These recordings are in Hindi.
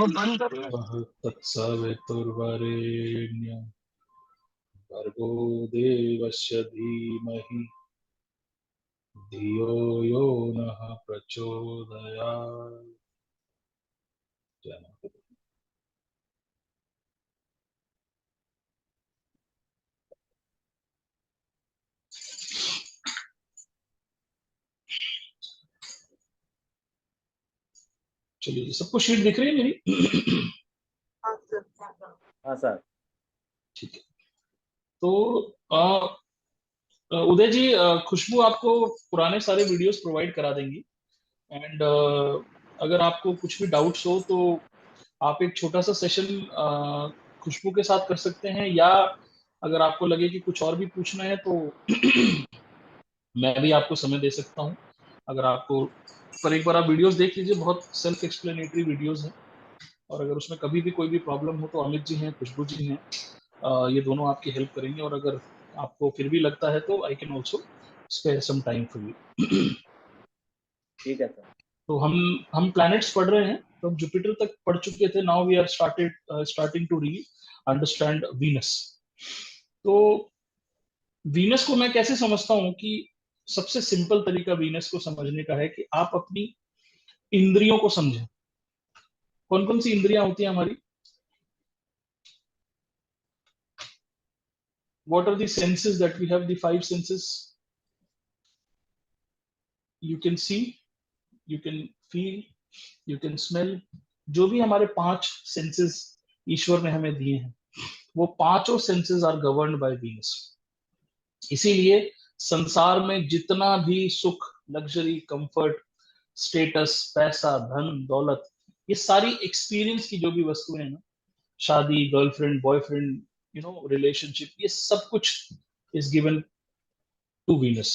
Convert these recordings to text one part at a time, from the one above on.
वः तत्सवितुर्वरेण्यं भर्गो देवस्य धीमहि धियो यो नः प्रचोदयात्। चलिए, सबको शीट दिख रही है मेरी? हाँ सर। ठीक है। तो उदय जी, खुशबू आपको पुराने सारे वीडियोस प्रोवाइड करा देंगी। एंड अगर आपको कुछ भी डाउट्स हो तो आप एक छोटा सा सेशन खुशबू के साथ कर सकते हैं, या अगर आपको लगे कि कुछ और भी पूछना है तो मैं भी आपको समय दे सकता हूँ। अगर आपको, पर एक बार आप वीडियोस देख लीजिए, बहुत सेल्फ एक्सप्लेनेटरी वीडियोस हैं। और अगर उसमें कभी भी कोई भी प्रॉब्लम हो तो अमित जी हैं, खुशबू जी हैं, ये दोनों आपकी हेल्प करेंगे। और अगर आपको फिर भी लगता है तो I can also spare some time for you. ठीक है सर। तो हम प्लैनेट्स पढ़ रहे हैं, तो हम जुपिटर तक पढ़ चुके थे। Now we are starting to re understand Venus. तो वीनस को मैं कैसे समझता हूँ कि सबसे सिंपल तरीका वीनस को समझने का है कि आप अपनी इंद्रियों को समझें। कौन कौन सी इंद्रियां होती हैं हमारी? What are the senses that we have? The five senses. You can see, you can feel, you can smell. जो भी हमारे पांच सेंसेस ईश्वर ने हमें दिए हैं, वो पांचों senses are governed by Venus. इसीलिए संसार में जितना भी सुख, लग्जरी, कंफर्ट, स्टेटस, पैसा, धन, दौलत, ये सारी एक्सपीरियंस की जो भी वस्तुएं हैं ना, शादी, गर्लफ्रेंड, बॉयफ्रेंड, रिलेशनशिप, ये सब कुछ इज गिवन टू वीनस।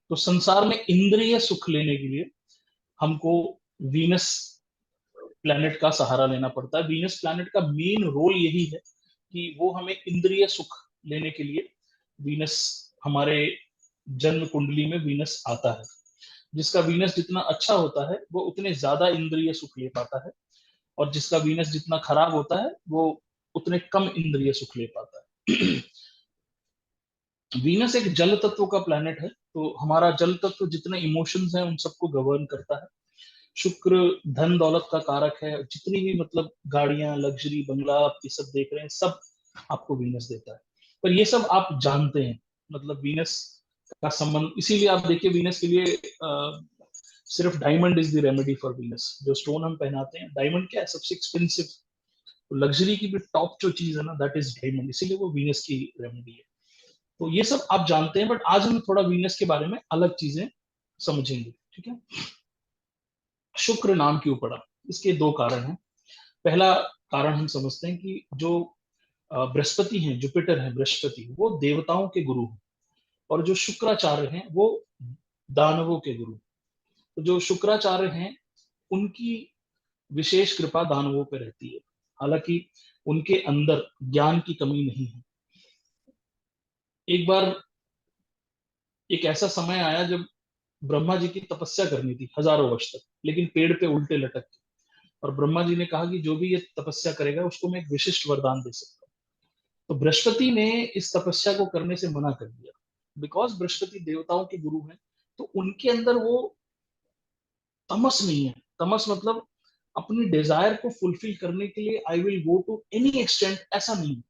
तो संसार में इंद्रिय सुख लेने के लिए हमको वीनस प्लैनेट का सहारा लेना पड़ता है। वीनस प्लैनेट का मेन रोल यही है कि वो हमें इंद्रिय सुख लेने के लिए, वीनस हमारे जन्म कुंडली में वीनस आता है। जिसका वीनस जितना अच्छा होता है वो उतने ज्यादा इंद्रिय सुख ले पाता है, और जिसका वीनस जितना खराब होता है वो उतने कम इंद्रिय सुख ले पाता है। वीनस एक जल तत्व का प्लैनेट है, तो हमारा जल तत्व जितने इमोशंस हैं उन सबको गवर्न करता है। शुक्र धन दौलत का कारक है। जितनी भी मतलब गाड़ियां, लग्जरी, बंगला आप ये सब देख रहे हैं, सब आपको वीनस देता है। पर ये सब आप जानते हैं, मतलब वीनस का संबंध, इसीलिए आप देखिए वीनस के लिए सिर्फ diamond is the remedy for Venus. जो स्टोन हम पहनाते हैं, डायमंड क्या है? सबसे एक्सपेंसिव लग्जरी की भी टॉप जो चीज है ना, दैट इज डायमंड। इसीलिए वो वीनस की रेमेडी है। तो ये सब आप जानते हैं, बट आज हम थोड़ा वीनस के बारे में अलग चीजें समझेंगे, ठीक है? शुक्र नाम क्यों पड़ा? इसके दो कारण हैं। पहला कारण हम समझते हैं कि जो बृहस्पति हैं, जुपिटर है, बृहस्पति वो देवताओं के गुरु हैं, और जो शुक्राचार्य हैं वो दानवों के गुरु। तो जो शुक्राचार्य हैं उनकी विशेष कृपा दानवों पे रहती है। हालांकि उनके अंदर ज्ञान की कमी नहीं है। एक बार एक ऐसा समय आया जब ब्रह्मा जी की तपस्या करनी थी हजारों वर्ष तक, लेकिन पेड़ पे उल्टे लटक के। और ब्रह्मा जी ने कहा कि जो भी ये तपस्या करेगा उसको मैं एक विशिष्ट वरदान दे सकता हूँ। तो बृहस्पति ने इस तपस्या को करने से मना कर दिया। बिकॉज बृहस्पति देवताओं के गुरु हैं, तो उनके अंदर वो तमस नहीं है। तमस मतलब अपनी डिजायर को फुलफिल करने के लिए I will go to any extent, ऐसा नहीं है।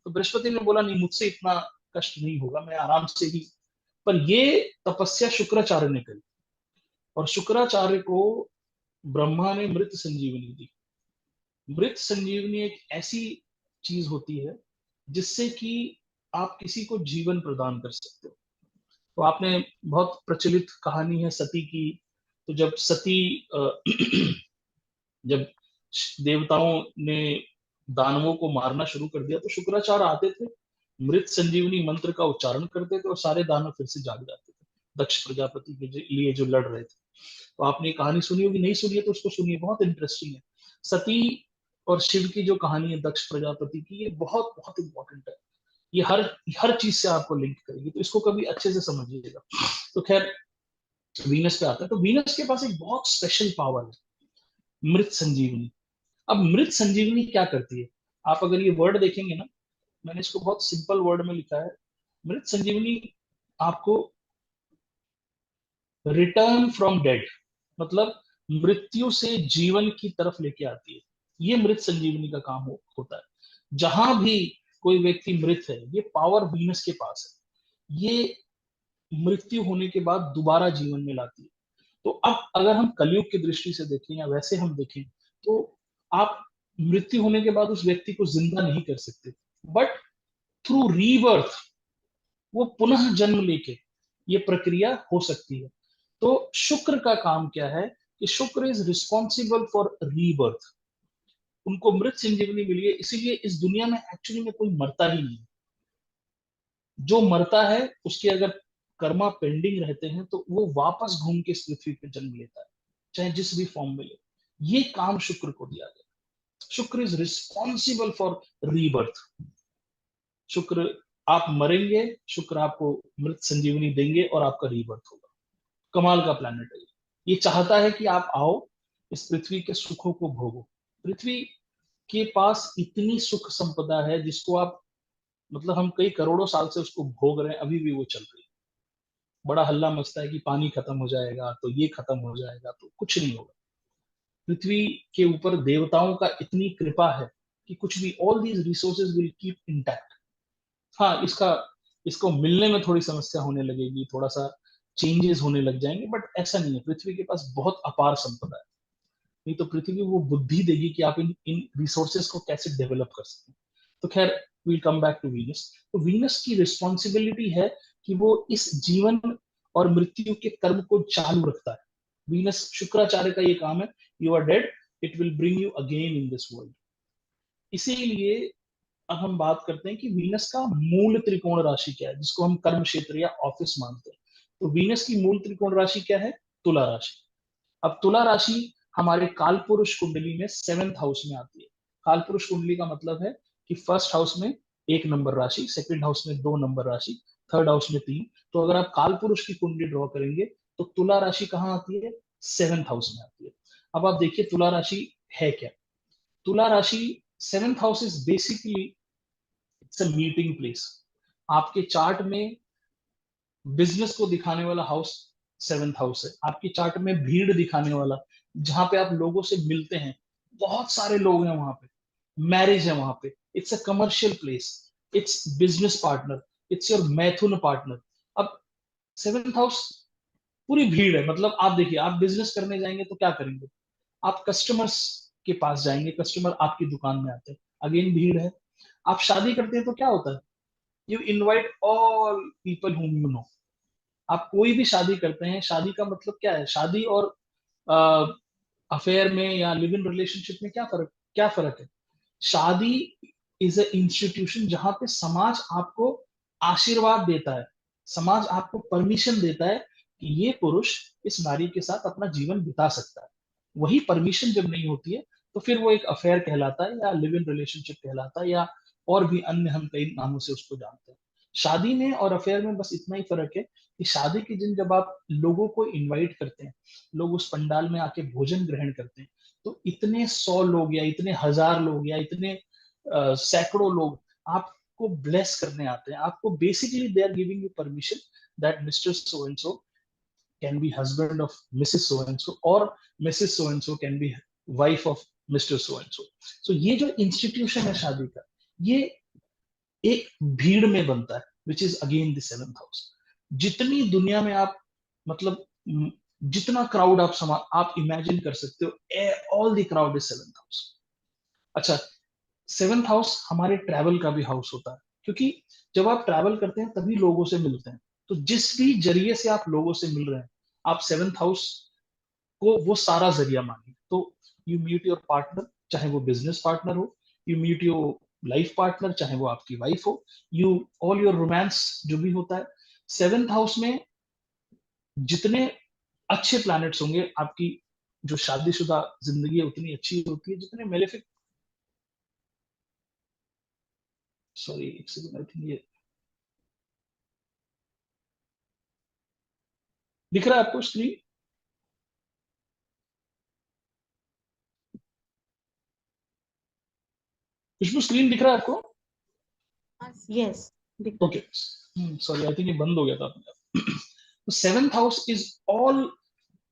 तो बृहस्पति ने बोला नहीं, मुझसे इतना कष्ट नहीं होगा, मैं आराम से ही। पर ये तपस्या शुक्राचार्य ने करी, और शुक्राचार्य को ब्रह्मा ने मृत संजीवनी दी। मृत संजीवनी एक ऐसी चीज होती है जिससे कि आप किसी को जीवन प्रदान कर सकते हो। तो आपने, बहुत प्रचलित कहानी है सती की। तो जब सती जब देवताओं ने दानवों को मारना शुरू कर दिया, तो शुक्राचार्य आते थे, मृत संजीवनी मंत्र का उच्चारण करते थे, और सारे दानव फिर से जाग जाते थे, दक्ष प्रजापति के लिए जो लड़ रहे थे। तो आपने ये कहानी सुनी होगी, नहीं सुनी है तो उसको सुनिए, बहुत इंटरेस्टिंग है। सती और शिव की जो कहानी है दक्ष प्रजापति की, ये बहुत बहुत इंपॉर्टेंट है। ये हर हर चीज से आपको लिंक करेगी, तो इसको कभी अच्छे से समझिएगा। तो खैर, वीनस पे आता है। तो वीनस के पास एक बहुत स्पेशल पावर है, मृत संजीवनी। अब मृत संजीवनी क्या करती है? आप अगर ये वर्ड देखेंगे ना, मैंने इसको बहुत सिंपल वर्ड में लिखा है। मृत संजीवनी आपको रिटर्न फ्रॉम डेड, मतलब मृत्यु से जीवन की तरफ लेके आती है। ये मृत संजीवनी का काम होता है। जहां भी कोई व्यक्ति मृत है, ये पावर वीनस के पास है। ये मृत्यु होने के बाद दोबारा जीवन में लाती है। तो अब अगर हम कलयुग की दृष्टि से देखें या वैसे हम देखें, तो आप मृत्यु होने के बाद उस व्यक्ति को जिंदा नहीं कर सकते, बट थ्रू रीबर्थ वो पुनः जन्म लेके ये प्रक्रिया हो सकती है। तो शुक्र का काम क्या है कि शुक्र इज रिस्पॉन्सिबल फॉर रीबर्थ। उनको मृत संजीवनी मिली है, इसीलिए इस दुनिया में एक्चुअली में कोई मरता ही नहीं। जो मरता है उसके अगर कर्मा पेंडिंग रहते हैं तो वो वापस घूम के इस पृथ्वी पे जन्म लेता है, चाहे जिस भी फॉर्म में ले। ये काम शुक्र को दिया गया। शुक्र इज रिस्पॉन्सिबल फॉर रीबर्थ। शुक्र, आप मरेंगे, शुक्र आपको मृत संजीवनी देंगे और आपका रीबर्थ होगा। कमाल का प्लैनेट है ये चाहता है कि आप आओ, इस पृथ्वी के सुखों को भोगो। पृथ्वी के पास इतनी सुख संपदा है जिसको आप, मतलब हम कई करोड़ों साल से उसको भोग रहे हैं, अभी भी वो चल रही है। बड़ा हल्ला मचता है कि पानी खत्म हो जाएगा तो ये खत्म हो जाएगा, तो कुछ नहीं होगा। पृथ्वी के ऊपर देवताओं का इतनी कृपा है कि कुछ भी, all these resources will keep intact. हाँ, इसका इसको मिलने में थोड़ी समस्या होने लगेगी, थोड़ा सा चेंजेस होने लग जाएंगे, बट ऐसा नहीं है। पृथ्वी के पास बहुत अपार संपदा है। नहीं तो पृथ्वी वो बुद्धि देगी कि आप इन इन रिसोर्सेज को कैसे डेवलप कर सकते हैं। तो खैर, will come back to Venus. तो वीनस की रिस्पॉन्सिबिलिटी है कि वो इस जीवन और मृत्यु के कर्म को चालू रखता है। वीनस, शुक्राचार्य का ये काम है, you are dead, it will bring you again in this world. इसीलिए अब हम बात करते हैं कि वीनस का मूल त्रिकोण राशि क्या है, जिसको हम कर्म क्षेत्र या ऑफिस मानते हैं। तो वीनस की मूल त्रिकोण राशि क्या है? तुला राशि। अब तुला राशि हमारे कालपुरुष कुंडली में सेवेंथ हाउस में आती है। कालपुरुष कुंडली का मतलब है कि फर्स्ट हाउस में 1 नंबर राशि, सेकंड हाउस में 2 नंबर राशि, थर्ड हाउस में 3। तो अगर आप कालपुरुष की कुंडली ड्रॉ करेंगे तो तुला राशि कहाँ आती है? सेवेंथ हाउस में आती है। अब आप देखिए तुला राशि है क्या। तुला राशि, seventh house is basically it's a meeting place. आपके चार्ट में बिजनेस को दिखाने वाला हाउस सेवेंथ हाउस है। आपकी चार्ट में भीड़ दिखाने वाला, जहां पे आप लोगों से मिलते हैं, बहुत सारे लोग हैं वहां पे, मैरिज है वहां पे, it's a commercial place, it's business partner, it's your मैथुन पार्टनर। अब सेवेंथ हाउस पूरी भीड़ है। मतलब आप देखिए, आप बिजनेस करने जाएंगे तो क्या करेंगे? आप कस्टमर्स के पास जाएंगे, कस्टमर आपकी दुकान में आते हैं, अगेन भीड़ है। आप शादी करते हैं तो क्या होता है? You invite all people whom you know. आप कोई भी शादी करते हैं, शादी का मतलब क्या है? शादी और अफेयर में या लिव इन रिलेशनशिप में क्या फर्क है? शादी इज अ इंस्टीट्यूशन जहां पे समाज आपको आशीर्वाद देता है, समाज आपको परमिशन देता है कि ये पुरुष इस नारी के साथ अपना जीवन बिता सकता है। वही परमिशन जब नहीं होती है तो फिर वो एक अफेयर कहलाता है या लिव इन रिलेशनशिप कहलाता है, या और भी अन्य हम कई नामों से उसको जानते हैं। शादी में और अफेयर में बस इतना ही फर्क है कि शादी के दिन जब आप लोगों को इनवाइट करते हैं, लोग उस पंडाल में आके भोजन ग्रहण करते हैं, तो इतने 100 लोग या इतने हजार लोग या इतने सैकड़ों लोग आपको ब्लेस करने आते हैं। आपको basically they are giving you permission that Mr so and so can be husband of Mrs so and so, और Mrs so and so can be wife of Mr so and so. So ये जो इंस्टीट्यूशन है शादी का, ये एक भीड़ में बनता है, which is again the seventh house. जितनी दुनिया में आप, मतलब जितना क्राउड आप इमेजिन कर सकते हो, all the crowd is seventh house. अच्छा, सेवेंथ हाउस हमारे ट्रैवल का भी हाउस होता है, क्योंकि जब आप ट्रैवल करते हैं तभी लोगों से मिलते हैं। तो जिस भी जरिए से आप लोगों से मिल रहे हैं, आप सेवेंथ हाउस को वो सारा जरिया मानिए। तो यू मीट योर पार्टनर, चाहे वो बिजनेस पार्टनर हो, you meet your life partner, चाहे वो आपकी वाइफ हो, यू ऑल योर रोमांस जो भी होता है। सेवेंथ हाउस में जितने अच्छे प्लैनेट्स होंगे, आपकी जो शादीशुदा जिंदगी है उतनी अच्छी होती है। जितने मेलेफिक, सॉरी एक सेकंड, आई थिंक ये दिख रहा है आपको स्क्रीन? खुशबू स्क्रीन दिख रहा है आपको? Yes, okay, sorry, I think ये बंद हो गया था अपने आप। तो सेवेंथ हाउस इज ऑल,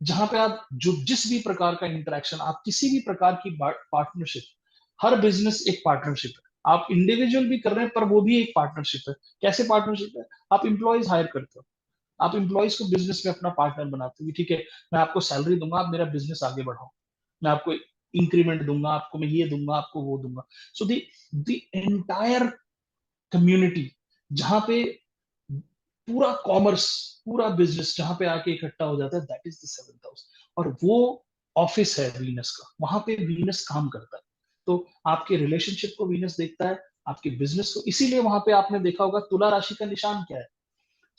जहां पे आप जो जिस भी प्रकार का इंटरेक्शन, आप किसी भी प्रकार की पार्टनरशिप, हर बिजनेस एक पार्टनरशिप है। आप इंडिविजुअल भी कर रहे हैं पर वो भी एक पार्टनरशिप है। कैसे पार्टनरशिप है? आप इंप्लॉइज हायर करते हो, आप इंप्लॉइज को बिजनेस में अपना पार्टनर बनाते हो। ठीक है, मैं आपको सैलरी दूंगा, आप मेरा बिजनेस आगे बढ़ाओ, मैं आपको इंक्रीमेंट दूंगा, आपको मैं ये दूंगा, आपको वो दूंगा। सो द एंटायर कम्युनिटी, जहां पे पूरा कॉमर्स, पूरा बिजनेस जहां पे आके इकट्ठा हो जाता है, that is the seventh house. और वो ऑफिस है वीनस का, वहां पे वीनस काम करता है। तो आपके रिलेशनशिप को वीनस देखता है, आपके बिजनेस को। इसीलिए वहां पे आपने देखा होगा तुला राशि का निशान क्या है?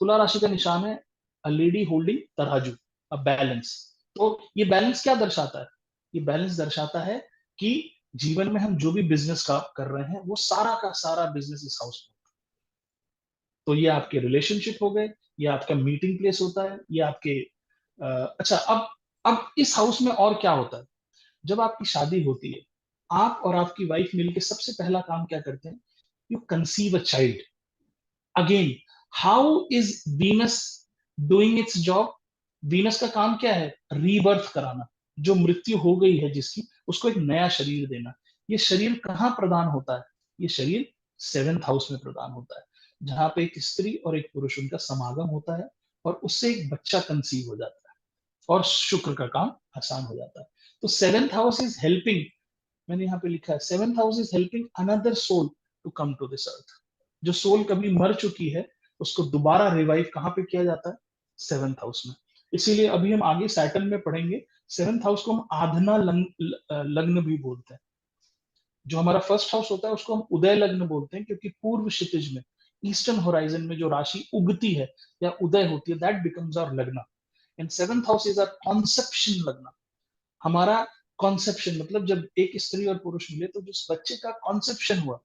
तुला राशि का निशान है अ लेडी होल्डिंग तराजू, अ बैलेंस। तो ये बैलेंस क्या दर्शाता है? ये बैलेंस दर्शाता है कि जीवन में हम जो भी बिजनेस का कर रहे हैं, वो सारा का सारा बिजनेस इस हाउस में। तो ये आपके रिलेशनशिप हो गए, ये आपका मीटिंग प्लेस होता है, ये आपके अच्छा, अब इस हाउस में और क्या होता है? जब आपकी शादी होती है, आप और आपकी वाइफ मिलके सबसे पहला काम क्या करते हैं? You conceive a child. Again, how is Venus doing it's job? Venus का काम क्या है? रीबर्थ कराना। जो मृत्यु हो गई है जिसकी, उसको एक नया शरीर देना। ये शरीर कहाँ प्रदान होता है? ये शरीर सेवेंथ हाउस में प्रदान होता है, जहां पे एक स्त्री और एक पुरुष, उनका समागम होता है, और उससे एक बच्चा कंसीव हो जाता है, और शुक्र का काम आसान हो जाता है। तो सेवेंथ हाउस इज हेल्पिंग, मैंने यहाँ पे लिखा है, seventh house is helping another soul to come to this earth. जो सोल कभी मर चुकी है, उसको दोबारा रिवाइव कहाँ पे किया जाता है? सेवेंथ हाउस में। इसीलिए अभी हम आगे सैटर्न में पढ़ेंगे, सेवेंथ हाउस को हम आधना लग्न भी बोलते हैं। जो हमारा फर्स्ट हाउस होता है उसको हम उदय लग्न बोलते हैं, क्योंकि पूर्व क्षितिज में, ईस्टर्न होराइजन में जो राशि उगती है या उदय होती है, that becomes our lagna. And seventh house is our conception lagna. हमारा कॉन्सेप्शन मतलब जब एक स्त्री और पुरुष मिले, तो जिस बच्चे का कॉन्सेप्शन हुआ,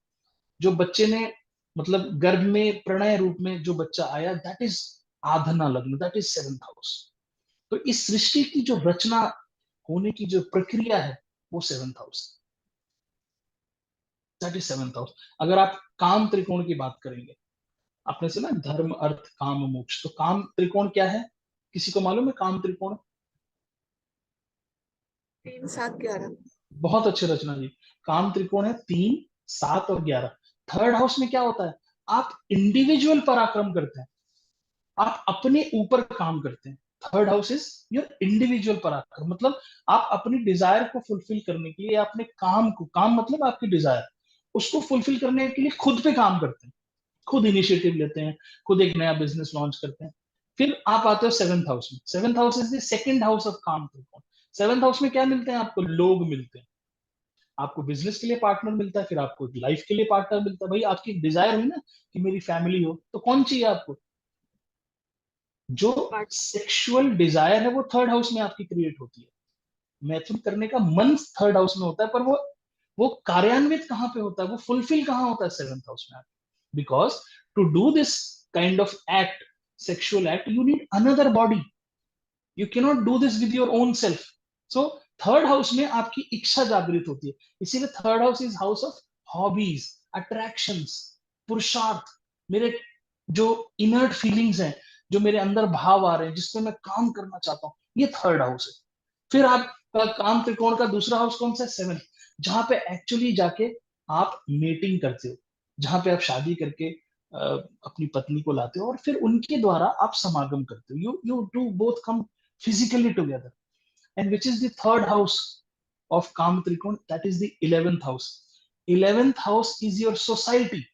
जो बच्चे ने मतलब गर्भ में प्रणय रूप में जो बच्चा आया, दैट इज आधना लग्न, दैट इज सेवेंथ हाउस। तो इस सृष्टि की जो रचना होने की जो प्रक्रिया है, वो seventh house, that is seventh house. अगर आप काम त्रिकोण की बात करेंगे, आपने सुना धर्म अर्थ काम मोक्ष, तो काम त्रिकोण क्या है? किसी को मालूम है काम त्रिकोण? 3, 7, 11। बहुत अच्छे रचना जी। काम त्रिकोण है 3, 7 और 11। थर्ड हाउस में क्या होता है? आप इंडिविजुअल पराक्रम करते हैं, आप अपने ऊपर काम करते हैं। Third house is your individual पराक्रम, मतलब आप अपनी डिजायर को फुलफिल करने के लिए, अपने काम को, काम मतलब आपकी डिजायर, उसको फुलफिल करने के लिए खुद पे काम करते हैं, खुद इनिशिएटिव लेते हैं, खुद एक नया बिजनेस लॉन्च करते हैं। फिर आप आते हो सेवेंथ हाउस में। Seventh house is the second house of kama त्रिकोण। सेवेंथ हाउस में क्या मिलते हैं आपको? लोग मिलते हैं। आपको बिजनेस के लिए पार्टनर मिलता है, फिर आपको लाइफ के लिए पार्टनर मिलता है। भाई आपकी डिजायर हुई ना कि मेरी फैमिली हो, तो कौन चाहिए आपको? जो सेक्सुअल डिजायर है वो थर्ड हाउस में आपकी क्रिएट होती है। मैथुन करने का मन थर्ड हाउस में होता है, पर वो कार्यान्वित कहाँ पे होता है, वो फुलफिल कहाँ होता है? सेवेंथ हाउस में। Because to do this kind of act, sexual act, you need another body. You cannot do this with your own self. So third house में आपकी इच्छा जागृत होती है। इसीलिए third house is house of hobbies, attractions, purushartha, मेरे जो इनर्ट फीलिंग्स हैं, जो मेरे अंदर भाव आ रहे हैं, जिसपे मैं काम करना चाहता हूँ, ये थर्ड हाउस है। फिर आपका काम त्रिकोण का दूसरा हाउस कौन सा है? सेवन, जहां पे एक्चुअली जाके आप मेटिंग करते हो, जहां पे आप शादी करके अपनी पत्नी को लाते हो, और फिर उनके द्वारा आप समागम करते हो। You two both come physically together. And which is the third house of kama trikona? That is the 11th house. 11th house is your society.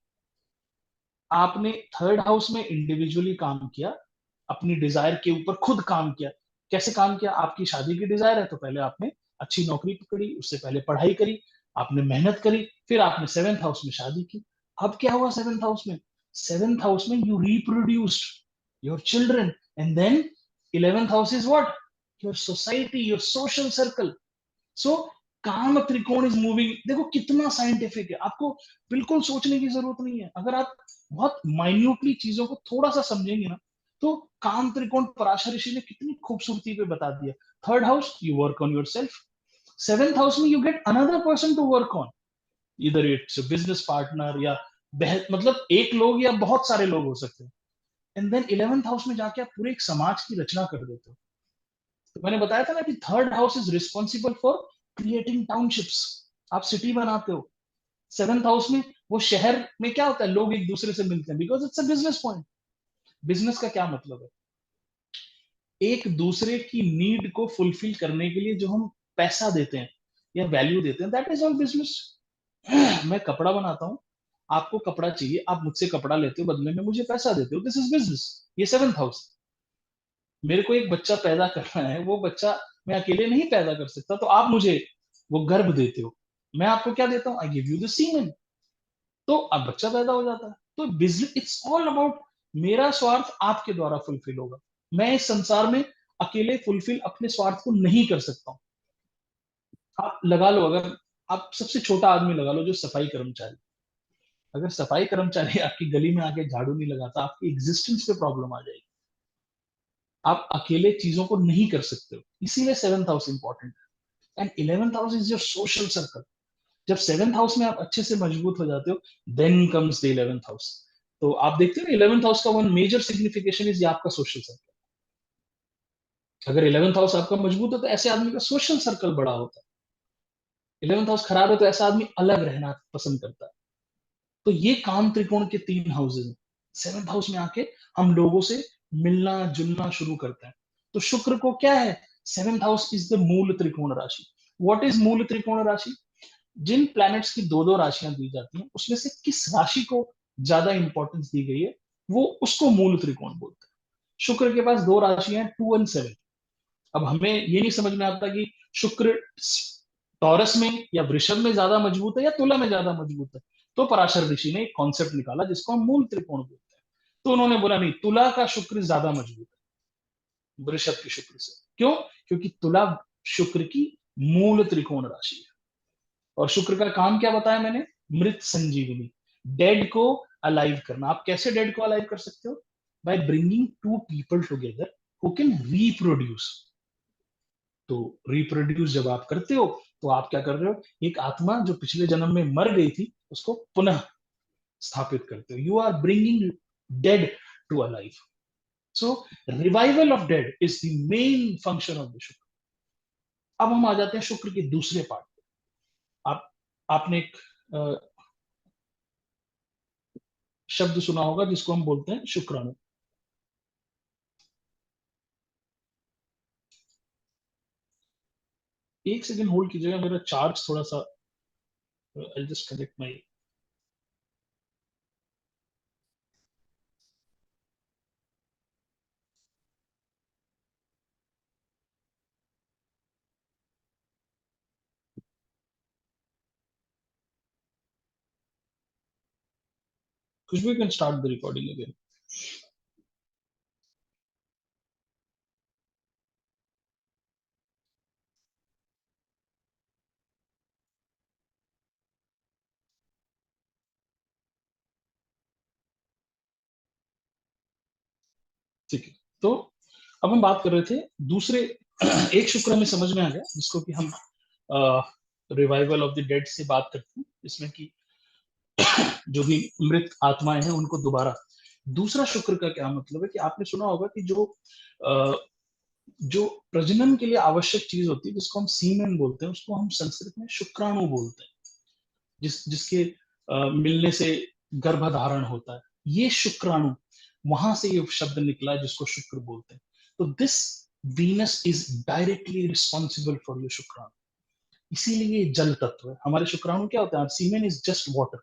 आपने थर्ड हाउस में इंडिविजुअली काम किया, अपनी डिजायर के ऊपर खुद काम किया। कैसे काम किया? आपकी शादी की डिजायर है, तो पहले आपने अच्छी नौकरी पकड़ी, उससे पहले पढ़ाई करी, आपने मेहनत करी, फिर आपने सेवेंथ हाउस में शादी की। अब क्या हुआ सेवेंथ हाउस में? सेवेंथ हाउस में you reproduced your children, and then 11th house is what? Your society, your social circle. So काम त्रिकोण इज मूविंग। देखो कितना साइंटिफिक है, आपको बिल्कुल सोचने की जरूरत नहीं है। अगर आप बहुत माइन्यूटली चीजों को थोड़ा सा समझेंगे ना, तो काम त्रिकोण पराशर ऋषि ने कितनी खूबसूरती पे बता दिया। Third house, you work on your self. Seventh house में you get another person to work on. इधर इट्स बिजनेस पार्टनर या मतलब एक लोग या बहुत सारे लोग हो सकते हैं। एंड देन 11th हाउस में जाके आप पूरे एक समाज की रचना कर देते हो। तो मैंने बताया था ना कि third house is responsible for creating townships. आप सिटी बनाते हो। 7th हाउस में वो शहर में क्या होता है, लोग एक दूसरे से मिलते हैं because it's a business point. Business का क्या मतलब है, एक दूसरे की नीड को फुलफिल करने के लिए जो हम पैसा देते हैं या वैल्यू देते हैं, दैट इज ऑल बिजनेस। मैं कपड़ा बनाता हूँ, आपको कपड़ा चाहिए, आप मुझसे कपड़ा लेते हो, बदले में मुझे पैसा देते हो, दिस इज बिजनेस। ये 7th हाउस। मेरे को एक बच्चा पैदा करना है, वो बच्चा मैं अकेले नहीं पैदा कर सकता, तो आप मुझे वो गर्भ देते हो, मैं आपको क्या देता हूँ, I give you the semen. तो अब बच्चा पैदा हो जाता है। तो बिजनेस इट्स ऑल अबाउट मेरा स्वार्थ आपके द्वारा फुलफिल होगा। मैं इस संसार में अकेले फुलफिल अपने स्वार्थ को नहीं कर सकता हूँ। आप लगा लो, अगर आप सबसे छोटा आदमी लगा लो जो सफाई कर्मचारी, अगर सफाई कर्मचारी आपकी गली में आके झाड़ू नहीं लगाता, आपकी एग्जिस्टेंस पे प्रॉब्लम आ जाएगी। आप अकेले चीजों को नहीं कर सकते हो, इसीलिए 7th हाउस इंपॉर्टेंट है। And 11th house is your social circle. जब 7th हाउस में आप अच्छे से मजबूत हो जाते हो, then comes the 11th house. तो आप देखते हो 11th हाउस का वन मेजर सिग्निफिकेशन इज ये आपका सोशल सर्कल। अगर 11th हाउस आपका मजबूत है तो ऐसे आदमी का सोशल सर्कल बड़ा होता है। 11th हाउस खराब है तो ऐसा आदमी अलग रहना पसंद करता है। तो ये काम त्रिकोण के 3 हाउसेज हैं। 7th हाउस में आके हम लोगों से मिलना जुलना शुरू करते हैं। तो शुक्र को क्या है, 7th हाउस इज द मूल त्रिकोण राशि। व्हाट इज मूल त्रिकोण राशि? जिन प्लैनेट्स की दो दो राशियां दी जाती हैं, उसमें से किस राशि को ज्यादा इंपॉर्टेंस दी गई है, वो उसको मूल त्रिकोण बोलते हैं। शुक्र के पास दो राशियां हैं, 2 और 7। अब हमें ये नहीं समझ में आता कि शुक्र टॉरस में या वृषभ में ज्यादा मजबूत है या तुला में ज्यादा मजबूत है। तो पराशर ऋषि ने एक कॉन्सेप्ट निकाला जिसको हम मूल त्रिकोण बोलते हैं। तो उन्होंने बोला नहीं, तुला का शुक्र ज्यादा मजबूत है वृषभ के शुक्र से। क्यों? क्योंकि तुला शुक्र की मूल त्रिकोण राशि है। और शुक्र का काम क्या बताया मैंने? मृत संजीवनी, डेड को अलाइव करना। आप कैसे डेड को अलाइव कर सकते हो? By bringing two people together who can reproduce. तो रिप्रोड्यूस जब आप करते हो तो आप क्या कर रहे हो, एक आत्मा जो पिछले जन्म में मर गई थी उसको पुनः स्थापित करते हो। You are bringing dead to alive. So revival of dead is the main function of the Shukra. अब हम आ जाते हैं शुक्र के दूसरे पार्ट पे। आप आपने एक शब्द सुना होगा जिसको हम बोलते हैं शुक्राणु। एक सेकंड होल्ड कीजिएगा, मेरा चार्ज थोड़ा सा, I just connect my. Khushboo can start the recording again. ठीक है, तो अब हम बात कर रहे थे दूसरे एक शुक्र हमें समझ में आ गया जिसको कि हम रिवाइवल ऑफ द डेड से बात करते हैं, जिसमें कि जो भी मृत आत्माएं हैं उनको दोबारा। दूसरा शुक्र का क्या मतलब है कि आपने सुना होगा कि जो प्रजनन के लिए आवश्यक चीज होती है जिसको हम सीमेन बोलते हैं, उसको हम संस्कृत में शुक्राणु बोलते हैं। जिसके मिलने से गर्भधारण होता है, ये शुक्राणु, वहां से ये शब्द निकला है जिसको शुक्र बोलते हैं। तो this Venus is directly responsible for your शुक्राणु। इसीलिए ये जल तत्व है। हमारे शुक्राणु क्या होता है? Semen is just water,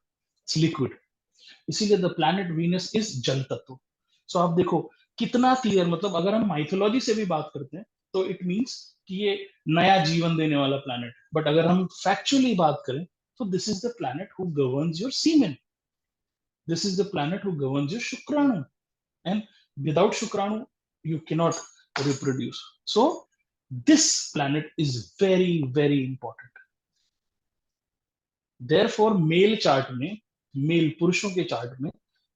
it's liquid. इसीलिए the planet Venus is jal tattva. सो आप देखो कितना क्लियर, मतलब अगर हम माइथोलॉजी से भी बात करते हैं तो इट मीन्स कि ये नया जीवन देने वाला प्लैनेट। बट अगर हम फैक्चुअली बात करें तो this is the planet who governs your semen, this is the planet who governs your shukranu. And without shukranu you cannot reproduce. So this planet is very very important. Therefore male chart में, मेल पुरुषों के चार्ट में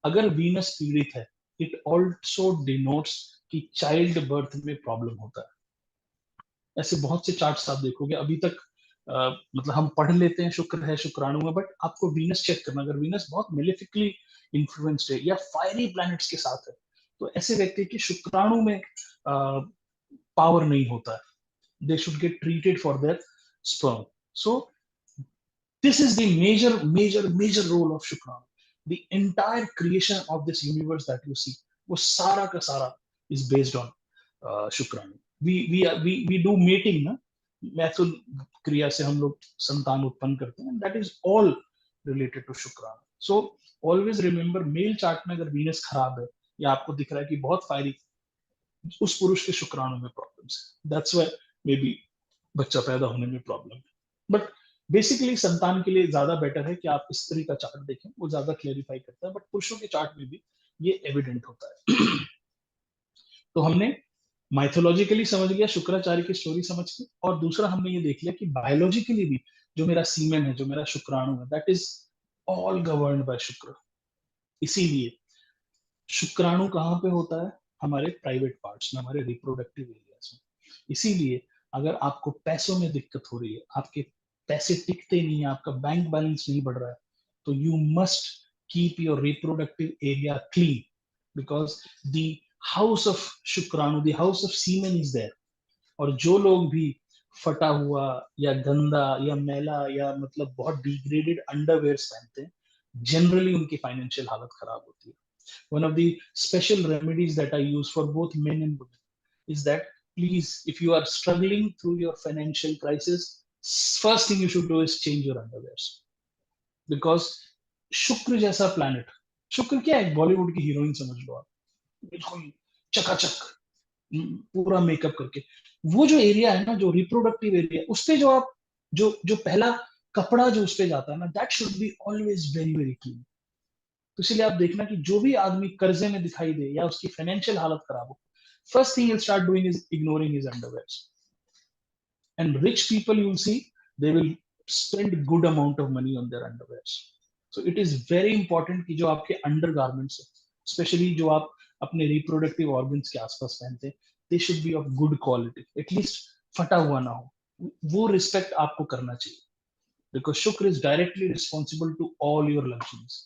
अगर वीनस पीड़ित है, इट ऑल्सो डिनोट्स कि चाइल्ड बर्थ में प्रॉब्लम होता है। ऐसे बहुत से चार्ट्स आप देखोगे अभी तक। मतलब हम पढ़ लेते हैं शुक्र है शुक्राणु में, बट आपको वीनस चेक करना, अगर वीनस बहुत मेलेफिकली इन्फ्लुएंस्ड है या फायरी प्लैनेट्स के साथ है, तो ऐसे व्यक्ति की शुक्राणु में पावर नहीं होता है. They should get treated for their sperm. So this is the major role of Shukran. The entire creation of this universe that you see, वो सारा का सारा is based on Shukran. We do mating ना, मैथुन क्रिया से हम लोग संतान उत्पन्न करते हैं. That is all related to Shukran. So always remember, male chart में अगर वीनस खराब है या आपको दिख रहा है कि बहुत फायरी, उस पुरुष के शुक्राणु में प्रॉब्लम्स है. That's why maybe बच्चा पैदा होने में प्रॉब्लम है. बट बेसिकली संतान के लिए ज्यादा बेटर है कि आप स्त्री का चार्ट देखें, वो ज्यादा क्लेरिफाई करता है, बट पुरुषों के चार्ट में भी ये एविडेंट होता है. तो हमने माइथोलॉजिकली समझ गया, शुक्राचार्य की स्टोरी समझ के, और दूसरा हमने ये देख लिया कि बायोलॉजिकली भी जो मेरा सीमेन है, जो मेरा शुक्राणु है, that is all governed bye शुक्र. इसीलिए शुक्राणु कहाँ पे होता है? हमारे प्राइवेट पार्ट्स में, हमारे रिप्रोडक्टिव एरियाज में. इसीलिए अगर आपको पैसों में दिक्कत हो रही है, आपके पैसे टिकते नहीं है, आपका बैंक बैलेंस नहीं बढ़ रहा है, तो you must keep your reproductive area clean, because the house of शुक्राणु, the house of semen is there. और जो लोग भी फटा हुआ या गंदा या मैला या मतलब बहुत डिग्रेडेड अंडरवेयर पहनते हैं, जनरली उनकी फाइनेंशियल हालत खराब होती है. One of the special remedies that I use for both men and women is that, please, if you are struggling through your financial crisis, first thing you should do is change your underwears. Because शुक्र जैसा प्लैनेट, शुक्र क्या है, बॉलीवुड की हीरोइन समझ लो आप, बिल्कुल चकाचक पूरा मेकअप करके. वो जो एरिया है ना, जो रिप्रोडक्टिव एरिया, उस पे जो आप जो जो पहला कपड़ा जो उस पे जाता है ना, that should be always very very clean. तो इसलिए आप देखना कि जो भी आदमी कर्जे में दिखाई दे या उसकी फाइनेंशियल हालत खराब हो, first thing he'll start doing is ignoring his underwears. And rich people, you'll see, they will spend good amount of money on their underwears. So it is very important कि जो आपके undergarments है, especially जो आप अपने reproductive organs के आसपास पहनते हैं, they should be of good quality. At least फटा हुआ ना हो. वो respect आपको करना चाहिए, because शुक्र is directly responsible to all your luxuries.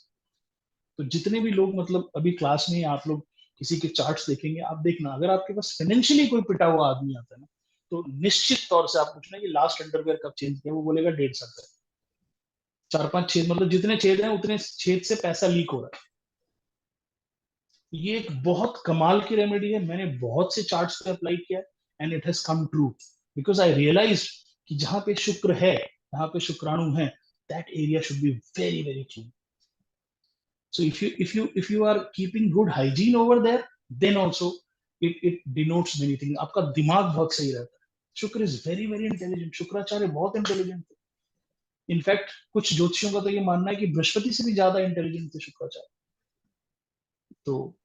तो जितने भी लोग मतलब अभी क्लास में आप लोग किसी के चार्ट्स देखेंगे, आप देखना, अगर आपके पास फाइनेंशियली कोई पिटा हुआ आदमी आता है ना, तो निश्चित तौर से आप पूछना कि लास्ट अंडरवेयर कब चेंज किया, वो बोलेगा 1.5 साल पहले. 4-5 छेद, मतलब जितने छेद हैं उतने छेद से पैसा लीक हो रहा है. ये एक बहुत कमाल की रेमेडी है. मैंने बहुत से चार्ट्स पे अप्लाई किया and it has come true, because I realise कि जहां पे शुक्र है, जहां पे शुक्राणु है, that area should be very very clean. So if you are keeping good hygiene over there, then also it denotes many things. आपका दिमाग बहुत सही रहता है. शुक्र is very very intelligent. Shukracharya बहुत इंटेलिजेंट थे. इनफैक्ट कुछ ज्योतिषियों का तो ये मानना है कि बृहस्पति से भी ज्यादा इंटेलिजेंट थे शुक्राचार्य. तो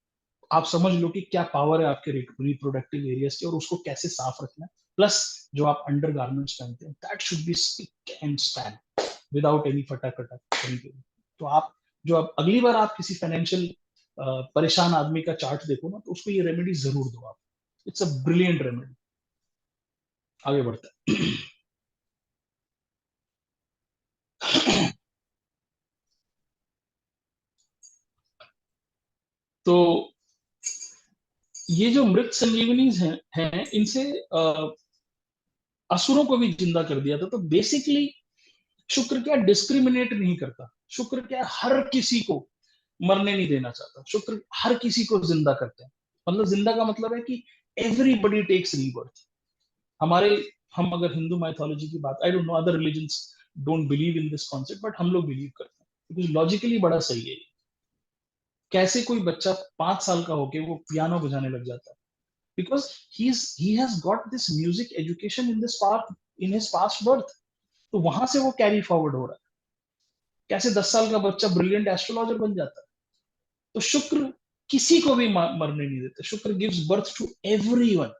आप समझ लो कि क्या पावर है आपके रिप्रोडक्टिव एरियाज की, और उसको कैसे साफ रखना है. प्लस जो आप अंडर गारमेंट्स पहनते हैं, that should be spick and span without any फटाफटा. तो आप जो अब अगली बार आप किसी फाइनेंशियल परेशान आदमी का चार्ट देखो ना, तो उसको ये रेमेडी जरूर दो आप. It's a brilliant remedy. आगे बढ़ते हैं. तो ये जो मृत संजीवनी हैं इनसे असुरों को भी जिंदा कर दिया था. तो बेसिकली शुक्र क्या डिस्क्रिमिनेट नहीं करता. शुक्र क्या हर किसी को मरने नहीं देना चाहता. शुक्र हर किसी को जिंदा करते हैं. मतलब जिंदा का मतलब है कि एवरीबडी टेक्स रीबर्थ. हमारे, हम अगर हिंदू माइथोलॉजी की बात, I don't know other religions don't believe in this concept, but हम लोग बिलीव करते हैं, क्योंकि लॉजिकली बड़ा सही है. कैसे कोई बच्चा 5 साल का होके वो पियानो बजाने लग जाता है? Because he has got this music education in his past birth. तो वहां से वो कैरी फॉरवर्ड हो रहा है. कैसे 10 साल का बच्चा ब्रिलियंट एस्ट्रोलॉजर बन जाता है? तो शुक्र किसी को भी मरने नहीं देता. शुक्र गिव्स बर्थ टू एवरीवन.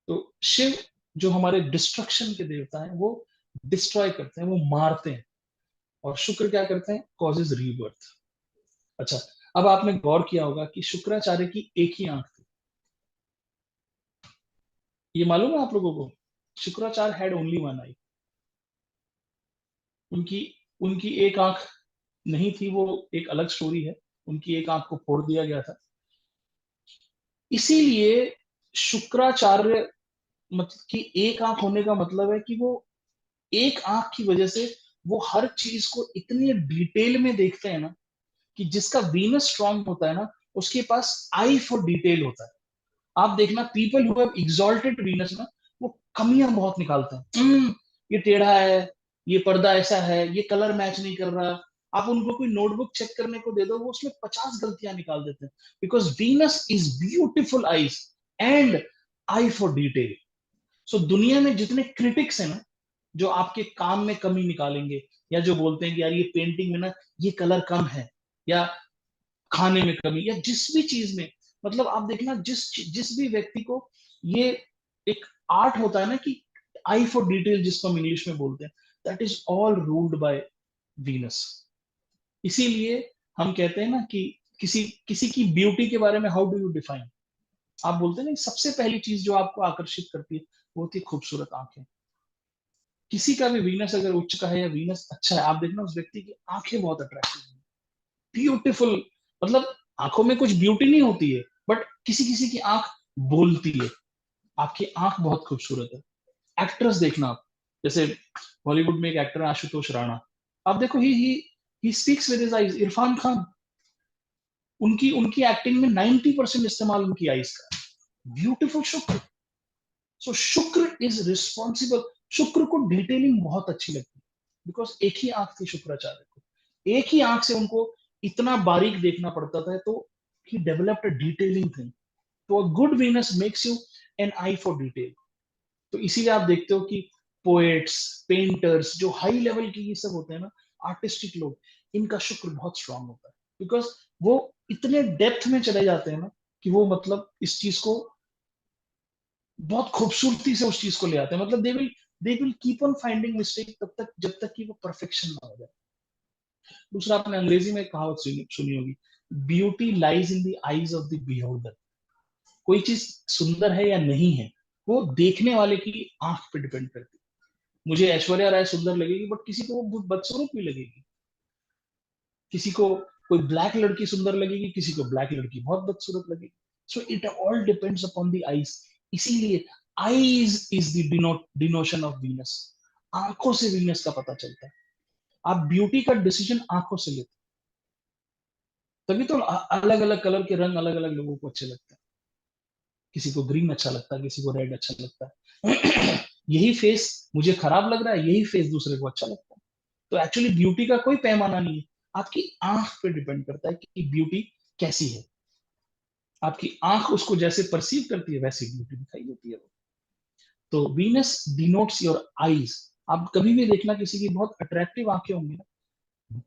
तो शिव जो हमारे डिस्ट्रक्शन के देवता हैं, वो डिस्ट्रॉय करते हैं, वो मारते हैं. और शुक्र क्या करते हैं? Causes rebirth. अच्छा, अब आपने गौर किया होगा कि शुक्राचार्य की एक ही आंख थी. ये मालूम है आप लोगों को? शुक्राचार्य हैड ओनली वन आई। उनकी उनकी एक आंख नहीं थी, वो एक अलग स्टोरी है। उनकी एक आंख को फोड़ दिया गया था। इसीलिए शुक्राचार्य मतलब कि एक आंख होने का मतलब है कि वो एक आंख की वजह से वो हर चीज को इतनी डिटेल में देखते हैं ना, कि जिसका वीनस स्ट्रांग होता है ना, उसके पास आई फॉर डिटेल होता है। आप देखना people who have exalted Venus ना, वो कमियां बहुत निकालते हैं। ये टेढ़ा है, ये पर्दा ऐसा है, ये कलर मैच नहीं कर रहा। आप उनको कोई नोटबुक चेक करने को दे दो, वो उसमें 50 गलतियां निकाल देते हैं। Because Venus is beautiful eyes and eye for detail. So दुनिया में जितने क्रिटिक्स हैं ना, जो आपके काम में कमी निकालेंगे, या जो बोलते हैं कि यार ये पेंटिंग में ना ये कलर कम है, या खाने में कमी, या जिस भी चीज में, मतलब आप देखना जिस जिस भी व्यक्ति को ये एक आर्ट होता है ना कि आई फॉर डिटेल, जिसको हम इंग्लिश में बोलते हैं, that is all ruled by Venus. इसीलिए हम कहते हैं ना कि किसी किसी की ब्यूटी के बारे में हाउ डू यू डिफाइन। आप बोलते हैं ना सबसे पहली चीज जो आपको आकर्षित करती है वो होती है खूबसूरत आंखें। किसी का भी वीनस अगर उच्च का है या वीनस अच्छा है, आप देखना उस व्यक्ति की आंखें बहुत अट्रैक्टिव है, ब्यूटीफुल। मतलब आंखों में कुछ ब्यूटी नहीं होती है, बट किसी किसी की आंख बोलती है। आपकी आंख बहुत खूबसूरत है। एक्ट्रेस देखना आप, जैसे बॉलीवुड में एक एक्टर है आशुतोष राणा। आप देखो he speaks with his eyes. Irfan Khan, उनकी उनकी एक्टिंग में 90% इस्तेमाल उनकी आईज का। ब्यूटीफुल शुक्र। सो शुक्र इज रिस्पॉन्सिबल। शुक्र को डिटेलिंग बहुत अच्छी लगती है, बिकॉज एक ही आंख थी शुक्राचार्य को, एक ही आंख से उनको इतना बारीक देखना पड़ता था, तो ही डेवलप्ड अ डिटेलिंग थिंग। तो a good Venus makes you an eye for detail. तो इसीलिए आप देखते हो कि पोएट्स, पेंटर्स, जो हाई लेवल की ये सब होते हैं ना, आर्टिस्टिक लोग, इनका शुक्र बहुत स्ट्रांग होता है। बिकॉज वो इतने डेप्थ में चले जाते हैं ना, कि वो मतलब इस चीज को बहुत खूबसूरती से उस चीज को ले आते हैं। मतलब they will keep on finding mistake तब तक जब तक कि वो परफेक्शन ना हो जाए। दूसरा, आपने अंग्रेजी में कहावत सुनी होगी, beauty lies in the eyes of the beholder. कोई चीज सुंदर है या नहीं है, वो देखने वाले की आंख पे डिपेंड करती है। मुझे ऐश्वर्या राय सुंदर लगेगी, बट किसी को वो बदसूरत भी लगेगी। किसी को कोई ब्लैक लड़की सुंदर लगेगी, किसी को ब्लैक लड़की बहुत बदसूरत लगेगी। So it all depends upon the eyes. इसीलिए eyes is the denotation of Venus. आंखों से वीनस का पता चलता है। आप ब्यूटी का डिसीजन आंखों से लेते हैं। तभी तो अलग अलग कलर के रंग अलग अलग लोगों को अच्छे लगते हैं। किसी को ग्रीन अच्छा लगता है, किसी को रेड अच्छा लगता है। यही फेस मुझे खराब लग रहा है, यही फेस दूसरे को अच्छा लगता है। तो एक्चुअली ब्यूटी का कोई पैमाना नहीं है। आपकी आंख पे डिपेंड करता है कि ब्यूटी कैसी है। आपकी आंख उसको जैसे परसीव करती है, वैसी ब्यूटी दिखाई देती है। तो वीनस डिनोट्स योर आईज। आप कभी भी देखना किसी की बहुत अट्रैक्टिव आंखें होंगी ना,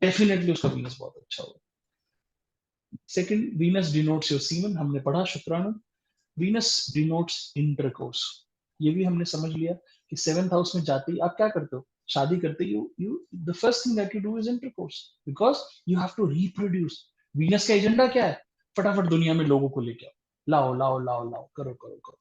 डेफिनेटली उसका वीनस बहुत अच्छा होगा। Second, Venus denotes your semen, हमने पढ़ा शुक्राणु। वीनस डिनोट्स इंटरकोर्स, ये भी हमने समझ लिया कि सेवेंथ हाउस में जाते ही आप क्या करते हो, शादी करते you you the first thing that you do is intercourse, because you have to reproduce. Venus का एजेंडा क्या है? फटाफट दुनिया में लोगों को लेके आओ, लाओ लाओ लाओ लाओ, करो करो करो।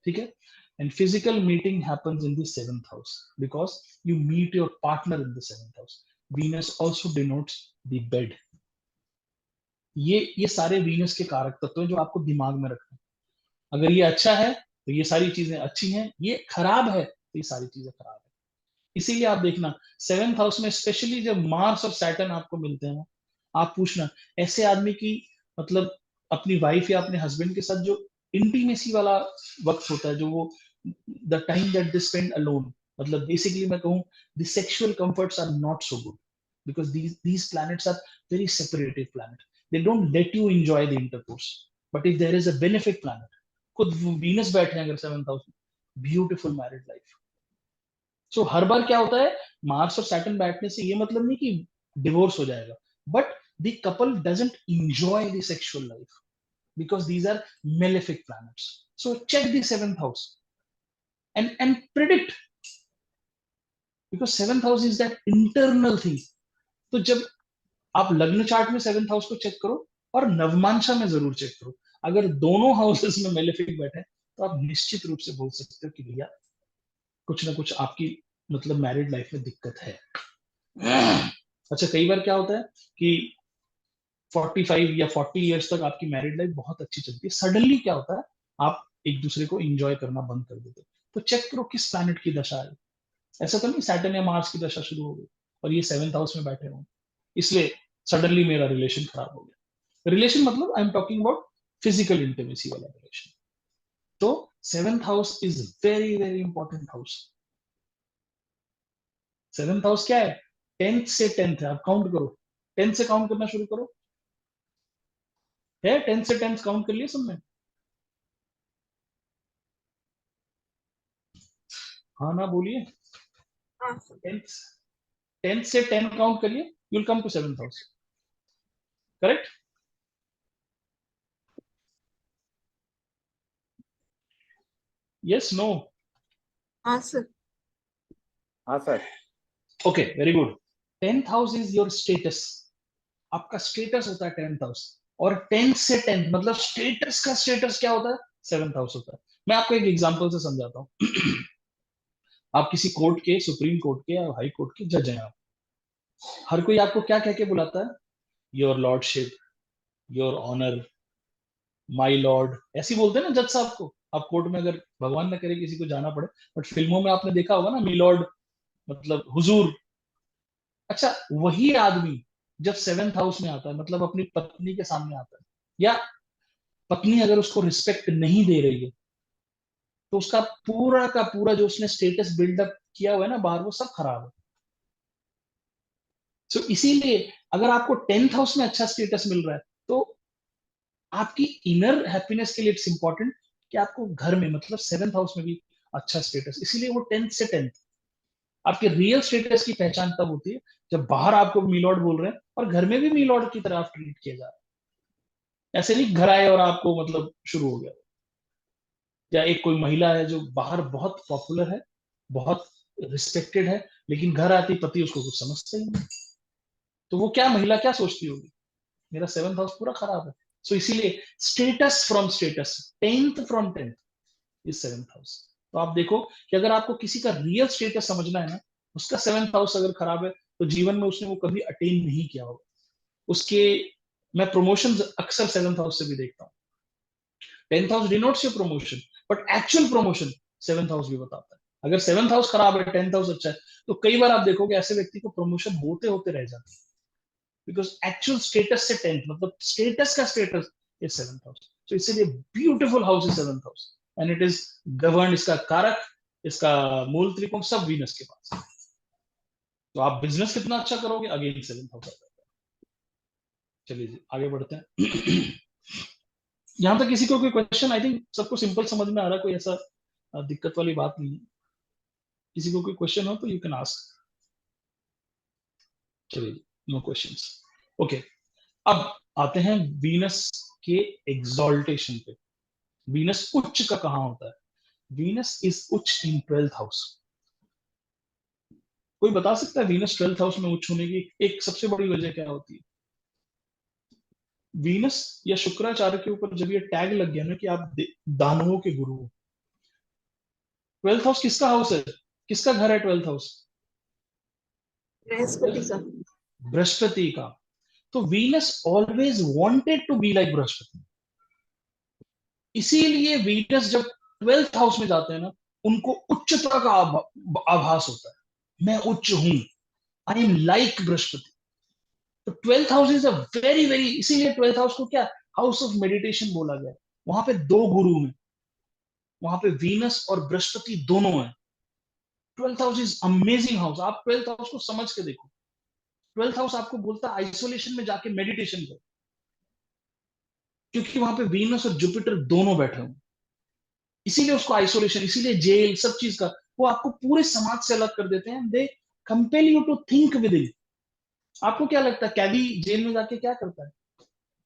ठीक है। And physical meeting happens in the seventh house, because you meet your partner in the seventh house. Venus also denotes the bed. ये सारे वीनस के कारक तत्व हैं जो आपको दिमाग में रखना है। अगर ये अच्छा है तो ये सारी चीजें अच्छी हैं, ये खराब है तो ये सारी चीजें खराब है। इसीलिए आप देखना सेवेंथ हाउस में स्पेशली जब मार्स और सैटर्न आपको मिलते हैं ना, आप पूछना ऐसे आदमी की, मतलब अपनी वाइफ या अपने हस्बैंड के साथ जो इंटीमेसी वाला वक्त होता है, जो वो the time that they spend alone, मतलब बेसिकली मैं कहूँ the sexual comforts are not so good, because these planets are very separative planet. They don't let you enjoy the intercourse. But if there is a benefic planet, खुद वीनस बैठे हैं अगर सेवेंथ हाउस में, ब्यूटीफुल मैरिड लाइफ। सो हर बार क्या होता है, मार्स और सैटर्न बैठने से ये मतलब नहीं कि डिवोर्स हो जाएगा, but the couple doesn't enjoy the sexual life, because these are malefic planets. So check the seventh house and predict, because seventh house is that internal thing. तो जब आप लग्न चार्ट में सेवेंथ हाउस को चेक करो, और नवमांशा में जरूर चेक करो। अगर दोनों हाउसेस में मेलेफिक बैठे तो आप निश्चित रूप से बोल सकते हो कि भैया कुछ ना कुछ आपकी मतलब मैरिड लाइफ में दिक्कत है। अच्छा, कई बार क्या होता है कि 45 या 40 इयर्स तक आपकी मैरिड लाइफ बहुत अच्छी चलती है, सडनली क्या होता है, आप एक दूसरे को एंजॉय करना बंद कर देते हो। तो चेक करो किस प्लैनेट की दशा है। ऐसा तो नहीं सैटर्न या मार्स की दशा शुरू हो गई और ये 7th हाउस में बैठे हो, इसलिए सडनली मेरा रिलेशन खराब हो गया। रिलेशन मतलब I am talking about physical intimacy वाला रिलेशन। तो 7th house is very very important house. 7th house क्या है? 10th से 10th है, आप काउंट करो, 10th से काउंट करना शुरू करो। है 10th से 10th काउंट कर लिया सबने? हाँ ना बोलिए। हाँ सर। 10th से 10 काउंट करिए, you will come to 7th house. Correct? Yes, no? हाँ सर। हाँ sir. Okay, very good. 10th house is your status. आपका स्टेटस होता है 10th हाउस। और 10th से 10th मतलब स्टेटस का स्टेटस क्या होता है? 7th हाउस होता है। मैं आपको एक एग्जांपल से समझाता हूँ। आप किसी कोर्ट के, सुप्रीम कोर्ट के या हाई कोर्ट के जज हैं आप। हर कोई आपको क्या कह के बुलाता है? Your lordship, your honour, my lord, ऐसे ही बोलते हैं ना जज साहब को। आप कोर्ट में अगर भगवान न करे किसी को जाना पड़े, बट फिल्मों में आपने देखा होगा ना, मी लॉर्ड मतलब हुजूर। अच्छा, वही आदमी जब 7th हाउस में आता है, मतलब अपनी पत्नी के सामने आता है, या पत्नी अगर उसको रिस्पेक्ट नहीं दे रही है, तो उसका पूरा का पूरा जो उसने स्टेटस बिल्डअप किया हुआ है ना बाहर, वो सब खराब है। सो इसीलिए अगर आपको 10th हाउस में अच्छा स्टेटस मिल रहा है, तो आपकी इनर हैप्पीनेस के लिए इट्स इंपॉर्टेंट कि आपको घर में मतलब 7th हाउस में भी अच्छा स्टेटस। इसीलिए वो 10th से 10th आपके रियल स्टेटस की पहचान तब होती है जब बाहर आपको मीलॉर्ड बोल रहे हैं और घर में भी मीलॉर्ड की तरह आप ट्रीट किया जा रहा है। ऐसे नहीं घर आए और आपको मतलब शुरू हो गया। या एक कोई महिला है जो बाहर बहुत पॉपुलर है, बहुत रिस्पेक्टेड है, लेकिन घर आती पति उसको कुछ समझता ही नहीं, तो वो क्या महिला क्या सोचती होगी? मेरा 7th हाउस पूरा खराब है। सो इसीलिए status from status, 10th from 10th is 7th house. तो आप देखो कि अगर आपको किसी का रियल स्टेटस समझना है ना, उसका 7th हाउस अगर खराब है, तो जीवन में उसने वो कभी अटेन नहीं किया होगा उसके। मैं प्रमोशन अक्सर 7th हाउस से भी देखता हूँ। 10th house denotes your promotion, but actual promotion 7th house भी बताता है। अगर 7th हाउस खराब है, 10th हाउस अच्छा है, तो कई बार आप देखोगे ऐसे व्यक्ति को प्रमोशन होते होते रह जाते हैं, बिकॉज एक्चुअल स्टेटस से 10th मतलब स्टेटस का स्टेटस इज 7th हाउस। तो इसीलिए beautiful house is 7th house, and it is govern, इसका कारक, इसका मूल त्रिकोण सब वीनस के पास है। तो आप बिजनेस कितना अच्छा करोगे, अगेन 7th हाउस आता है। चलिए जी, आगे बढ़ते हैं। यहाँ तक किसी को कोई क्वेश्चन? आई थिंक सबको सिंपल समझ में आ रहा है, कोई ऐसा दिक्कत वाली बात नहीं है। किसी को कोई क्वेश्चन हो तो यू कैन आस्क। चलिए, नो क्वेश्चंस। ओके, अब आते हैं वीनस के एग्जॉल्टेशन पे। वीनस उच्च का कहाँ होता है? वीनस इज उच्च इन 12th हाउस। कोई बता सकता है वीनस 12th हाउस में उच्च होने की एक सबसे बड़ी वजह क्या होती है? वीनस या शुक्राचार्य के ऊपर जब ये टैग लग गया ना कि आप दानवों के गुरु हो। 12th हाउस किसका हाउस है? किसका घर है 12th हाउस? बृहस्पति का। बृहस्पति का। तो Venus always wanted to be like Brihaspati. इसीलिए वीनस जब 12th हाउस में जाते हैं ना, उनको उच्चता का आभास होता है, मैं उच्च हूं, आई एम लाइक बृहस्पति। तो 12th house is a very very, इसीलिए 12th हाउस को क्या हाउस ऑफ मेडिटेशन बोला गया। वहां पे दो गुरु हैं, वहां पे वीनस और बृहस्पति दोनों हैं। 12th house is amazing house. आप 12th हाउस को समझ के देखो। 12th हाउस आपको बोलता है आइसोलेशन में जाके मेडिटेशन करो, क्योंकि वहां पे वीनस और जुपिटर दोनों बैठे हुए। इसीलिए उसको आइसोलेशन, इसीलिए जेल, सब चीज का वो आपको पूरे समाज से अलग कर देते हैं। They compel you to think within. आपको क्या लगता है कैदी जेल में जाके क्या करता है?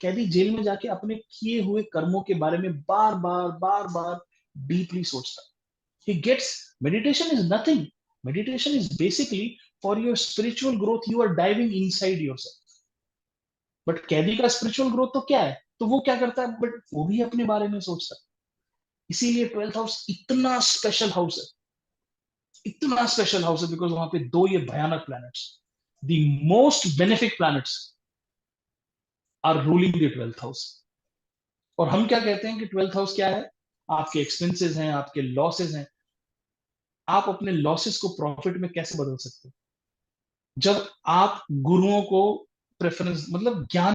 कैदी जेल में जाके अपने किए हुए कर्मों के बारे में बार बार डीपली सोचता है। he gets, meditation is nothing, meditation is basically for your spiritual growth, you are diving inside yourself। But कैदी का स्पिरिचुअल ग्रोथ तो क्या है? तो वो क्या करता है, बट वो भी अपने बारे में सोचता है। इसीलिए 12th हाउस इतना स्पेशल हाउस है। इतना स्पेशल हाउस है बिकॉज वहां पे दो ये भयानक planets, the most benefic planets are ruling the 12th house. और हम क्या कहते हैं कि 12th हाउस क्या है? आपके एक्सपेंसेस हैं, आपके लॉसेस हैं। आप अपने लॉसेस को प्रॉफिट में कैसे बदल सकते हो? जब आप गुरुओं को प्रेफरेंस, मतलब ज्ञान